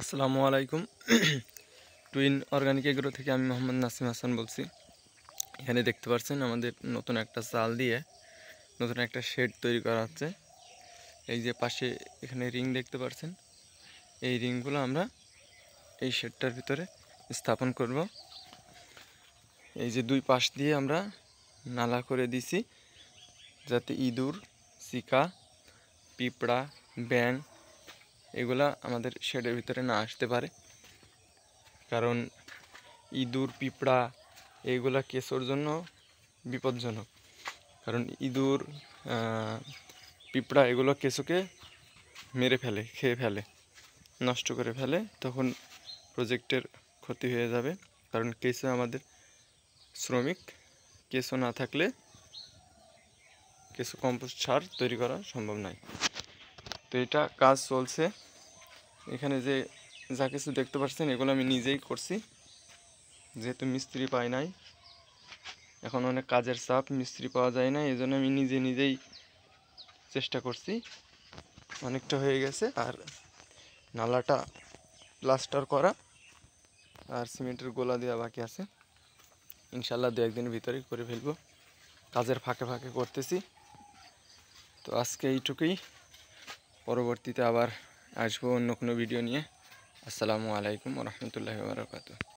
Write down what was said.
আসসালামু আলাইকুম। Twin organic agro থেকে আমি মোহাম্মদ নাসিম হাসান বলছি। এখানে দেখতে পাচ্ছেন আমাদের নতুন একটা চাল দিয়ে নতুন একটা শেড তৈরি করা হচ্ছে। এই যে পাশে এখানে রিং দেখতে পাচ্ছেন, এই রিংগুলো আমরা এই শেডটার ভিতরে স্থাপন করব। এই যে দুই পাশ দিয়ে আমরা নালা করে দিছি, যাতে ইঁদুর, চিকা, পিঁপড়া, ব্যাঙ এগুলা আমাদের শেডের ভিতরে না আসতে পারে। কারণ ইঁদুর, পিঁপড়া এইগুলা কেঁচোর জন্য বিপজ্জনক। কারণ ইঁদুর, পিঁপড়া এগুলো কেঁচোকে মেরে ফেলে, খেয়ে ফেলে, নষ্ট করে ফেলে। তখন প্রজেক্টের ক্ষতি হয়ে যাবে। কারণ কেঁচো আমাদের শ্রমিক, কেঁচো না থাকলে কেঁচো কম্পোস্ট সার তৈরি করা সম্ভব নয়। তো এটা কাজ চলছে। এখানে যে যা কিছু দেখতে পাচ্ছেন এগুলো আমি নিজেই করছি, যেহেতু মিস্ত্রি পাই নাই, এখন অনেক কাজের চাপ, মিস্ত্রি পাওয়া যায় না, এই জন্য আমি নিজেই চেষ্টা করছি। অনেকটা হয়ে গেছে, আর নালাটা প্লাস্টার করা আর সিমেন্টের গোলা দেওয়া বাকি আছে। ইনশাল্লাহ 2-1 দিনের ভিতরেই করে ফেলবো। কাজের ফাঁকে ফাঁকে করতেছি। তো আজকে এইটুকুই, পরবর্তীতে আবার আসবো অন্য কোনো ভিডিও নিয়ে। আসসালামু আলাইকুম ওয়া রাহমাতুল্লাহি ওয়া বারাকাতুহু।